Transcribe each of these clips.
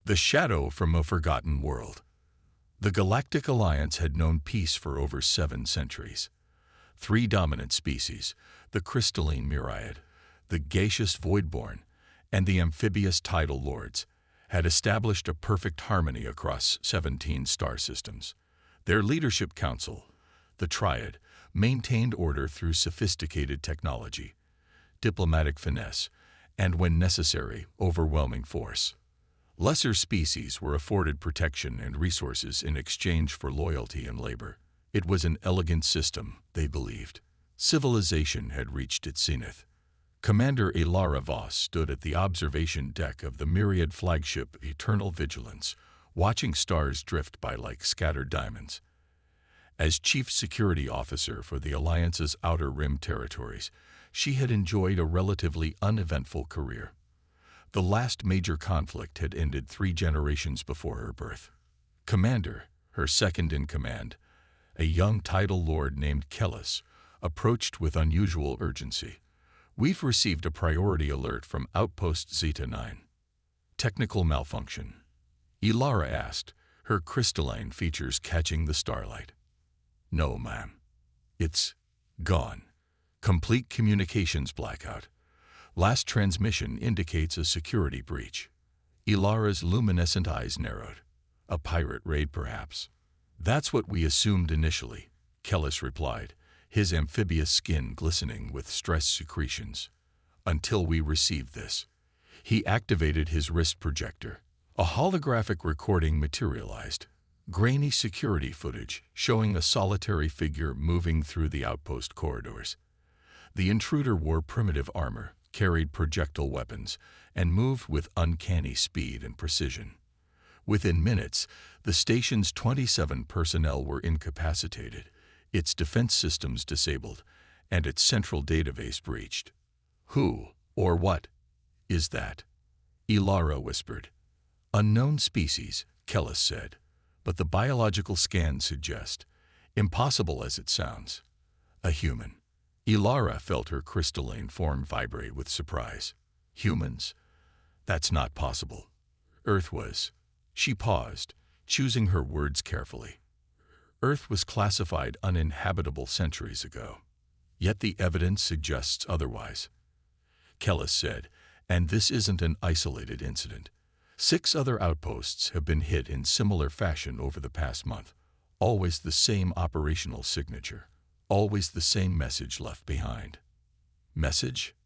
The shadow from a forgotten world. The Galactic Alliance had known peace for over 7 centuries. 3 dominant species, the crystalline myriad, the gaseous voidborn, and the amphibious tidal lords, had established a perfect harmony across 17 star systems. Their leadership council, the Triad, maintained order through sophisticated technology, diplomatic finesse, and, when necessary, overwhelming force. Lesser species were afforded protection and resources in exchange for loyalty and labor. It was an elegant system, they believed. Civilization had reached its zenith. Commander Ilara Voss stood at the observation deck of the Myriad flagship Eternal Vigilance, watching stars drift by like scattered diamonds. As Chief Security Officer for the Alliance's Outer Rim territories, she had enjoyed a relatively uneventful career. The last major conflict had ended 3 generations before her birth. Commander, her second-in-command, a young tidal lord named Kellis, approached with unusual urgency. "We've received a priority alert from Outpost Zeta 9. Technical malfunction," Ilara asked, her crystalline features catching the starlight. "No, ma'am. It's gone. Complete communications blackout. Last transmission indicates a security breach." Ilara's luminescent eyes narrowed. "A pirate raid, perhaps?" "That's what we assumed initially," Kellis replied, his amphibious skin glistening with stress secretions. "Until we received this." He activated his wrist projector. A holographic recording materialized, grainy security footage showing a solitary figure moving through the outpost corridors. The intruder wore primitive armor, carried projectile weapons, and moved with uncanny speed and precision. Within minutes, the station's 27 personnel were incapacitated, its defense systems disabled, and its central database breached. "Who, or what, is that?" Ilara whispered. "Unknown species," Kellis said, "but the biological scans suggest, impossible as it sounds, a human." Ilara felt her crystalline form vibrate with surprise. "Humans? That's not possible. Earth was..." She paused, choosing her words carefully. "Earth was classified uninhabitable centuries ago. Yet the evidence suggests otherwise," Kellis said, "and this isn't an isolated incident. 6 other outposts have been hit in similar fashion over the past month. Always the same operational signature. Always the same message left behind." "Message?"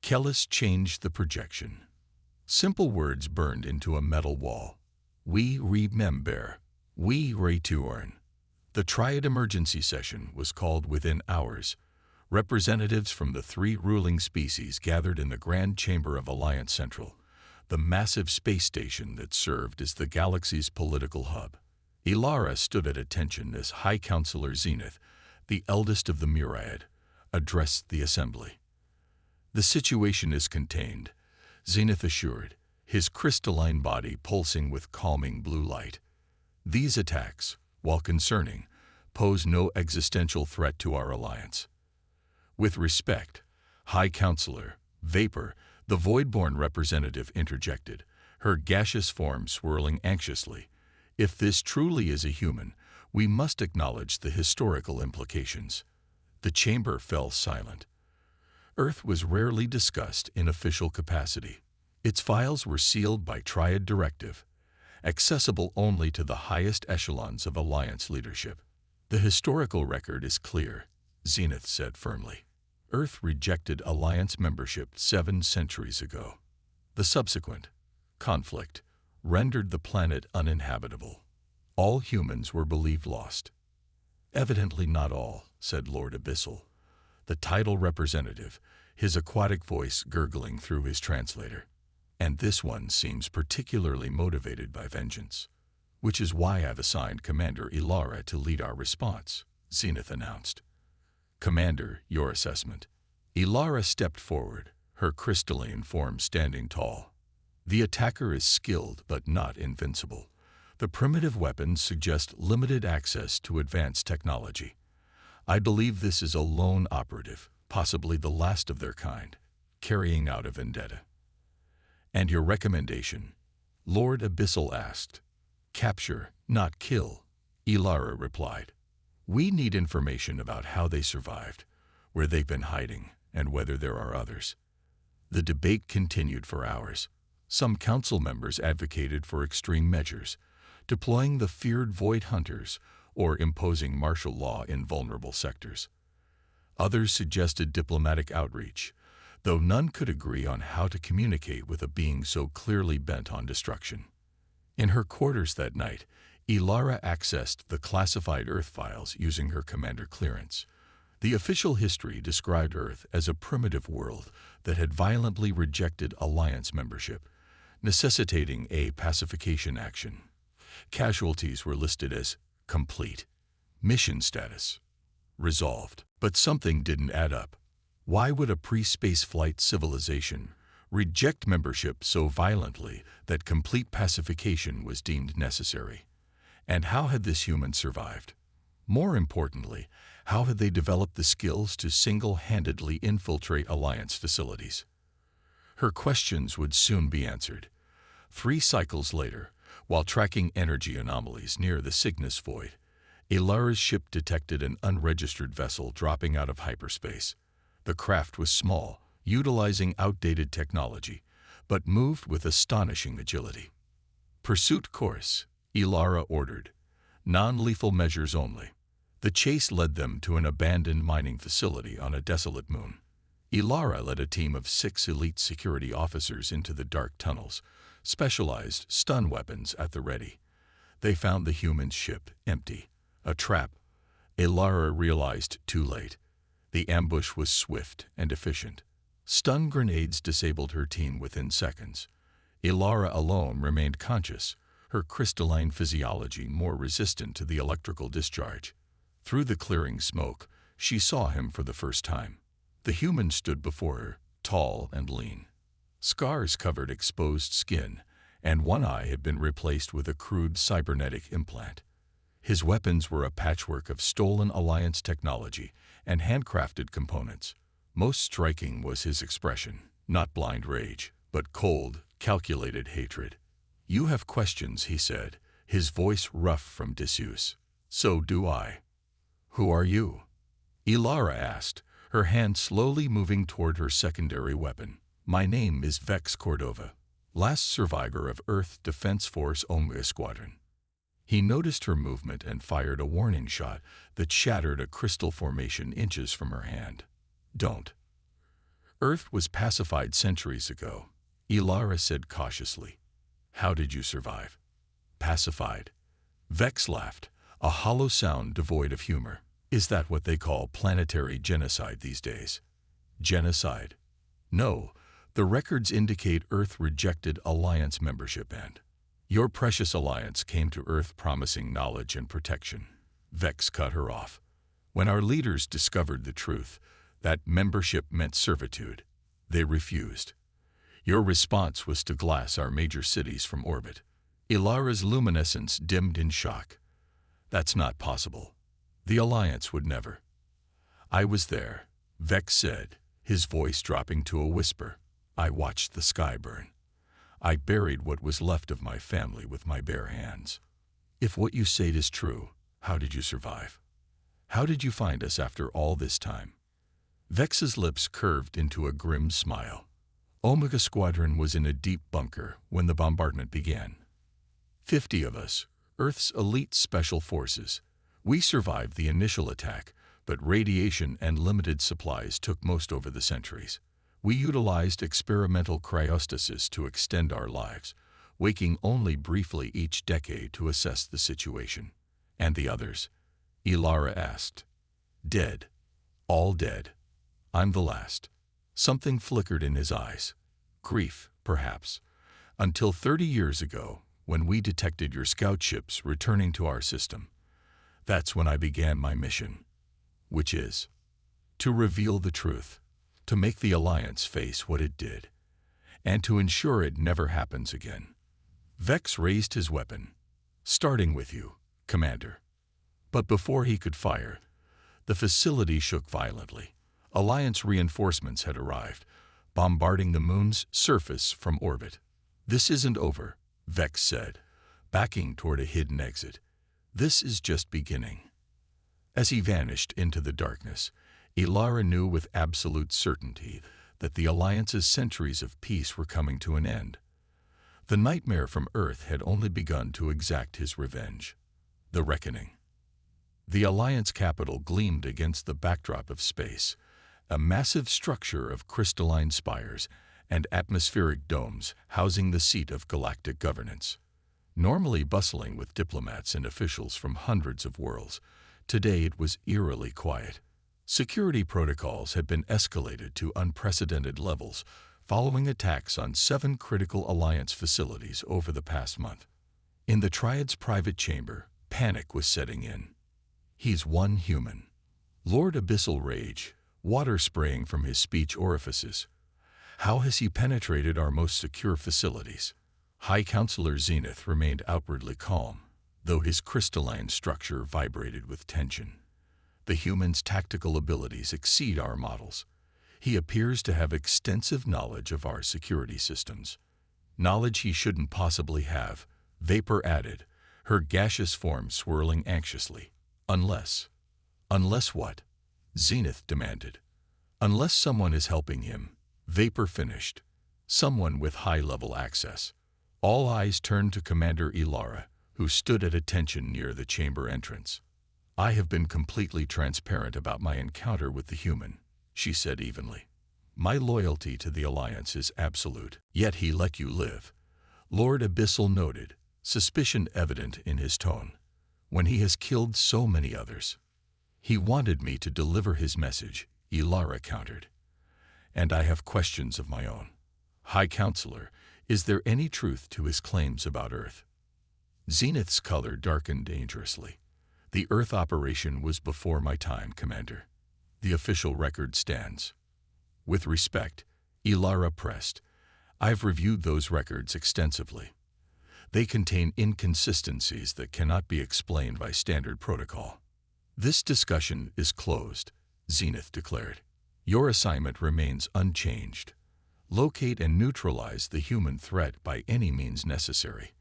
Kellis changed the projection. Simple words burned into a metal wall. "We remember. We return." The Triad emergency session was called within hours. Representatives from the 3 ruling species gathered in the Grand Chamber of Alliance Central, the massive space station that served as the galaxy's political hub. Ilara stood at attention as High Counselor Zenith, the eldest of the Myriad, addressed the assembly. "The situation is contained," Zenith assured, his crystalline body pulsing with calming blue light. "These attacks, while concerning, pose no existential threat to our alliance." "With respect, High Counselor, Vapor," the Voidborn representative interjected, her gaseous form swirling anxiously. "If this truly is a human, we must acknowledge the historical implications." The chamber fell silent. Earth was rarely discussed in official capacity. Its files were sealed by Triad directive, accessible only to the highest echelons of Alliance leadership. "The historical record is clear," Zenith said firmly. "Earth rejected Alliance membership 7 centuries ago. The subsequent conflict rendered the planet uninhabitable. All humans were believed lost." "Evidently not all," said Lord Abyssal, the tidal representative, his aquatic voice gurgling through his translator. "And this one seems particularly motivated by vengeance. Which is why I've assigned Commander Ilara to lead our response," Zenith announced. "Commander, your assessment." Ilara stepped forward, her crystalline form standing tall. "The attacker is skilled but not invincible. The primitive weapons suggest limited access to advanced technology. I believe this is a lone operative, possibly the last of their kind, carrying out a vendetta." "And your recommendation?" Lord Abyssal asked. Capture, not kill, Ilara replied. We need information about how they survived, where they've been hiding, and whether there are others. The debate continued for hours. Some council members advocated for extreme measures, deploying the feared Void Hunters or imposing martial law in vulnerable sectors. Others suggested diplomatic outreach, though none could agree on how to communicate with a being so clearly bent on destruction. In her quarters that night, Ilara accessed the classified Earth files using her commander clearance. The official history described Earth as a primitive world that had violently rejected Alliance membership, necessitating a pacification action. Casualties were listed as complete. Mission status resolved. But something didn't add up. Why would a pre-spaceflight civilization reject membership so violently that complete pacification was deemed necessary? And how had this human survived? More importantly, how had they developed the skills to single-handedly infiltrate Alliance facilities? Her questions would soon be answered. 3 cycles later, while tracking energy anomalies near the Cygnus Void, Ilara's ship detected an unregistered vessel dropping out of hyperspace. The craft was small, utilizing outdated technology, but moved with astonishing agility. Pursuit course, Ilara ordered. Non-lethal measures only. The chase led them to an abandoned mining facility on a desolate moon. Ilara led a team of 6 elite security officers into the dark tunnels, specialized stun weapons at the ready. They found the human ship empty. A trap, Ilara realized too late. The ambush was swift and efficient. Stun grenades disabled her team within seconds. Ilara alone remained conscious, her crystalline physiology more resistant to the electrical discharge. Through the clearing smoke, she saw him for the first time. The human stood before her, tall and lean. Scars covered exposed skin, and one eye had been replaced with a crude cybernetic implant. His weapons were a patchwork of stolen Alliance technology and handcrafted components. Most striking was his expression, not blind rage, but cold, calculated hatred. You have questions, he said, his voice rough from disuse. So do I. Who are you? Ilara asked, her hand slowly moving toward her secondary weapon. My name is Vex Cordova, last survivor of Earth Defense Force Omega Squadron. He noticed her movement and fired a warning shot that shattered a crystal formation inches from her hand. Don't. Earth was pacified centuries ago, Ilara said cautiously. How did you survive? Pacified. Vex laughed, a hollow sound devoid of humor. Is that what they call planetary genocide these days? Genocide? No, the records indicate Earth rejected Alliance membership and your precious Alliance came to Earth promising knowledge and protection. Vex cut her off. When our leaders discovered the truth, that membership meant servitude, they refused. Your response was to glass our major cities from orbit. Ilara's luminescence dimmed in shock. That's not possible. The Alliance would never. I was there, Vex said, his voice dropping to a whisper. I watched the sky burn. I buried what was left of my family with my bare hands. If what you say is true, how did you survive? How did you find us after all this time? Vex's lips curved into a grim smile. Omega Squadron was in a deep bunker when the bombardment began. 50 of us, Earth's elite special forces. We survived the initial attack, but radiation and limited supplies took most over the centuries. We utilized experimental cryostasis to extend our lives, waking only briefly each decade to assess the situation. And the others? Ilara asked. Dead. All dead. I'm the last. Something flickered in his eyes. Grief, perhaps. Until 30 years ago, when we detected your scout ships returning to our system. That's when I began my mission. Which is to reveal the truth, to make the Alliance face what it did, and to ensure it never happens again. Vex raised his weapon. Starting with you, Commander. But before he could fire, the facility shook violently. Alliance reinforcements had arrived, bombarding the moon's surface from orbit. This isn't over, Vex said, backing toward a hidden exit. "This is just beginning." As he vanished into the darkness, Ilara knew with absolute certainty that the Alliance's centuries of peace were coming to an end. The nightmare from Earth had only begun to exact his revenge. The reckoning. The Alliance capital gleamed against the backdrop of space, a massive structure of crystalline spires and atmospheric domes housing the seat of galactic governance. Normally bustling with diplomats and officials from hundreds of worlds, today it was eerily quiet. Security protocols had been escalated to unprecedented levels following attacks on 7 critical Alliance facilities over the past month. In the Triad's private chamber, panic was setting in. "He's one human." Lord Abyssal rage, water spraying from his speech orifices. "How has he penetrated our most secure facilities?" High Counselor Zenith remained outwardly calm, though his crystalline structure vibrated with tension. "The human's tactical abilities exceed our models. He appears to have extensive knowledge of our security systems. Knowledge he shouldn't possibly have," Vapor added, her gaseous form swirling anxiously. "Unless." "Unless what?" Zenith demanded. "Unless someone is helping him," Vapor finished. "Someone with high-level access." All eyes turned to Commander Ilara, who stood at attention near the chamber entrance. "I have been completely transparent about my encounter with the human," she said evenly. "My loyalty to the Alliance is absolute." "Yet he let you live," Lord Abyssal noted, suspicion evident in his tone. "When he has killed so many others." "He wanted me to deliver his message," Ilara countered. "And I have questions of my own. High Counselor, is there any truth to his claims about Earth?" Zenith's color darkened dangerously. "The Earth operation was before my time, Commander. The official record stands." "With respect," Ilara pressed, "I've reviewed those records extensively. They contain inconsistencies that cannot be explained by standard protocol." "This discussion is closed," Zenith declared. "Your assignment remains unchanged. Locate and neutralize the human threat by any means necessary.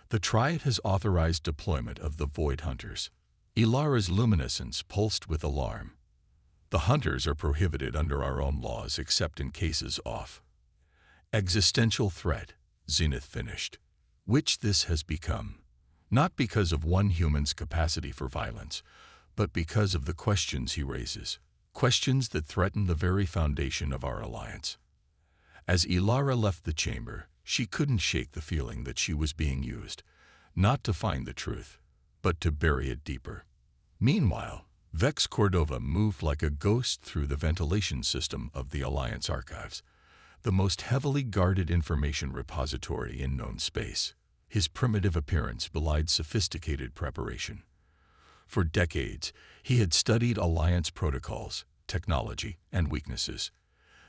The Triad has authorized deployment of the Void Hunters." Ilara's luminescence pulsed with alarm. "The Hunters are prohibited under our own laws except in cases of existential threat," Zenith finished. "Which this has become. Not because of one human's capacity for violence, but because of the questions he raises. Questions that threaten the very foundation of our alliance." As Ilara left the chamber, she couldn't shake the feeling that she was being used, not to find the truth, but to bury it deeper. Meanwhile, Vex Cordova moved like a ghost through the ventilation system of the Alliance archives, the most heavily guarded information repository in known space. His primitive appearance belied sophisticated preparation. For decades, he had studied Alliance protocols, technology, and weaknesses.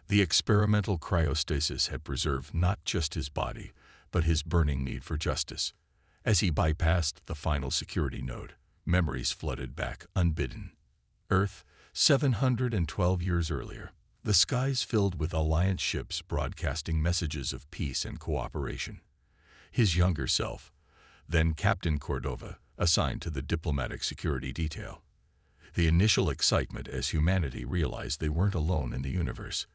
The experimental cryostasis had preserved not just his body, but his burning need for justice. As he bypassed the final security node, memories flooded back unbidden. Earth, 712 years earlier. The skies filled with Alliance ships broadcasting messages of peace and cooperation. His younger self, then Captain Cordova, assigned to the diplomatic security detail. The initial excitement as humanity realized they weren't alone in the universe.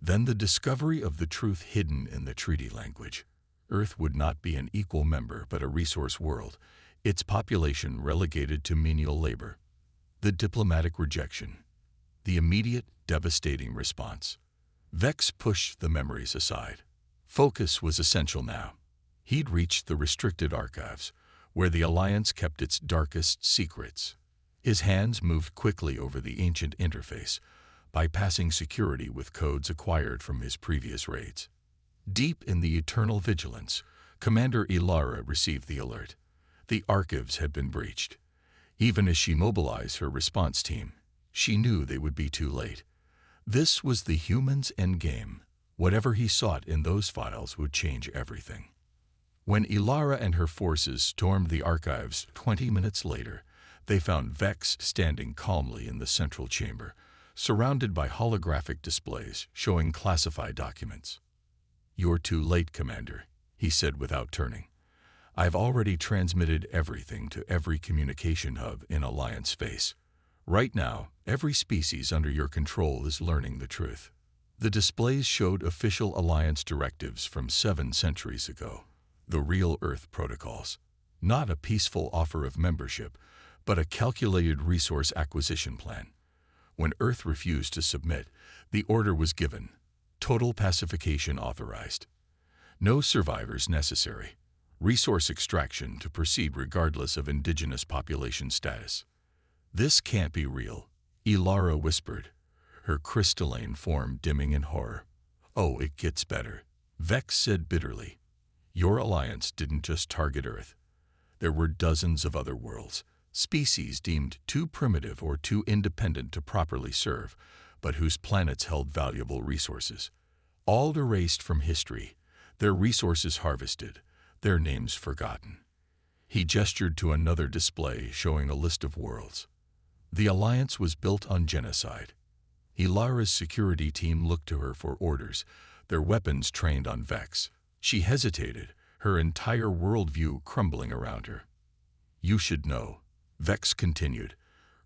Then the discovery of the truth hidden in the treaty language. Earth would not be an equal member but a resource world, its population relegated to menial labor. The diplomatic rejection. The immediate, devastating response. Vex pushed the memories aside. Focus was essential now. He'd reached the restricted archives, where the Alliance kept its darkest secrets. His hands moved quickly over the ancient interface, bypassing security with codes acquired from his previous raids. Deep in the eternal vigilance, Commander Ilara received the alert. The archives had been breached. Even as she mobilized her response team, she knew they would be too late. This was the human's endgame. Whatever he sought in those files would change everything. When Ilara and her forces stormed the archives 20 minutes later, they found Vex standing calmly in the central chamber, surrounded by holographic displays showing classified documents. "You're too late, Commander," he said without turning. I've already transmitted everything to every communication hub in Alliance space. Right now, every species under your control is learning the truth. The displays showed official Alliance directives from 7 centuries ago. The real Earth protocols. Not a peaceful offer of membership, but a calculated resource acquisition plan. When Earth refused to submit, the order was given. Total pacification authorized. No survivors necessary. Resource extraction to proceed regardless of indigenous population status. This can't be real, Ilara whispered, her crystalline form dimming in horror. Oh, it gets better, Vex said bitterly. Your alliance didn't just target Earth. There were dozens of other worlds, species deemed too primitive or too independent to properly serve, but whose planets held valuable resources. All erased from history, their resources harvested, their names forgotten. He gestured to another display showing a list of worlds. The alliance was built on genocide. Ilara's security team looked to her for orders, their weapons trained on Vex. She hesitated, her entire worldview crumbling around her. You should know, Vex continued,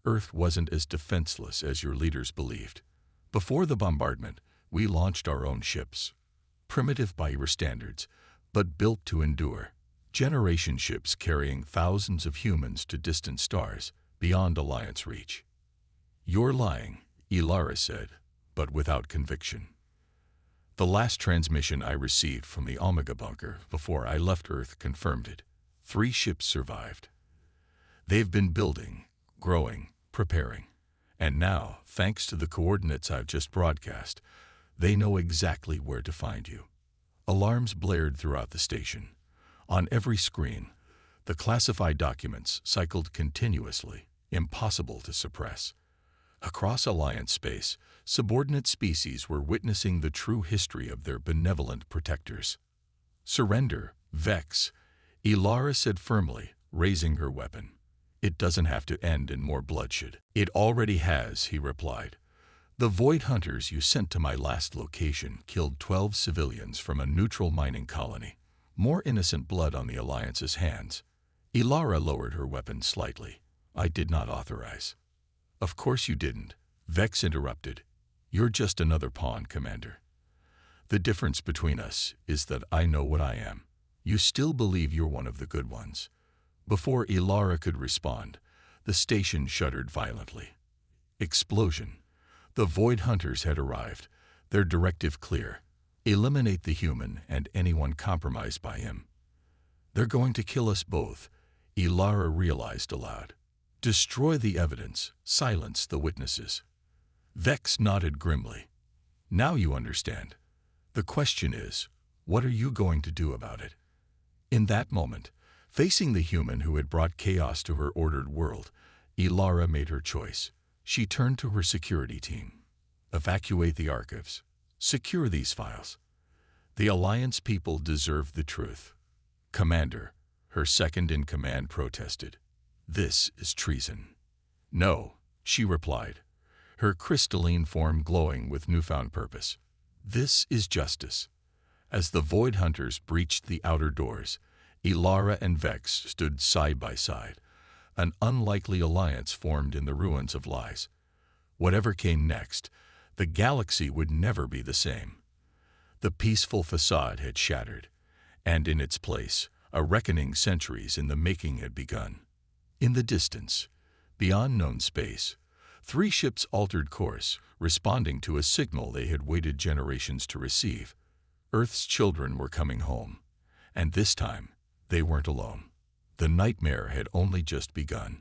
Earth wasn't as defenseless as your leaders believed. Before the bombardment, we launched our own ships. Primitive by your standards, but built to endure. Generation ships carrying thousands of humans to distant stars, beyond Alliance reach. You're lying, Ilara said, but without conviction. The last transmission I received from the Omega bunker before I left Earth confirmed it. 3 ships survived. They've been building, growing, preparing. And now, thanks to the coordinates I've just broadcast, they know exactly where to find you. Alarms blared throughout the station. On every screen, the classified documents cycled continuously, impossible to suppress. Across Alliance space, subordinate species were witnessing the true history of their benevolent protectors. Surrender, Vex, Ilara said firmly, raising her weapon. It doesn't have to end in more bloodshed. It already has, he replied. The Void Hunters you sent to my last location killed 12 civilians from a neutral mining colony. More innocent blood on the Alliance's hands. Ilara lowered her weapon slightly. I did not authorize. Of course you didn't, Vex interrupted. You're just another pawn, Commander. The difference between us is that I know what I am. You still believe you're one of the good ones. Before Ilara could respond, the station shuddered violently. Explosion. The Void Hunters had arrived, their directive clear. Eliminate the human and anyone compromised by him. They're going to kill us both, Ilara realized aloud. Destroy the evidence, silence the witnesses. Vex nodded grimly. Now you understand. The question is, what are you going to do about it? In that moment, facing the human who had brought chaos to her ordered world, Ilara made her choice. She turned to her security team. Evacuate the archives. Secure these files. The Alliance people deserve the truth. Commander, her second-in-command protested. This is treason. No, she replied, her crystalline form glowing with newfound purpose. This is justice. As the Void Hunters breached the outer doors, Ilara and Vex stood side by side. An unlikely alliance formed in the ruins of lies. Whatever came next, the galaxy would never be the same. The peaceful facade had shattered, and in its place, a reckoning centuries in the making had begun. In the distance, beyond known space, 3 ships altered course, responding to a signal they had waited generations to receive. Earth's children were coming home, and this time, they weren't alone. The nightmare had only just begun.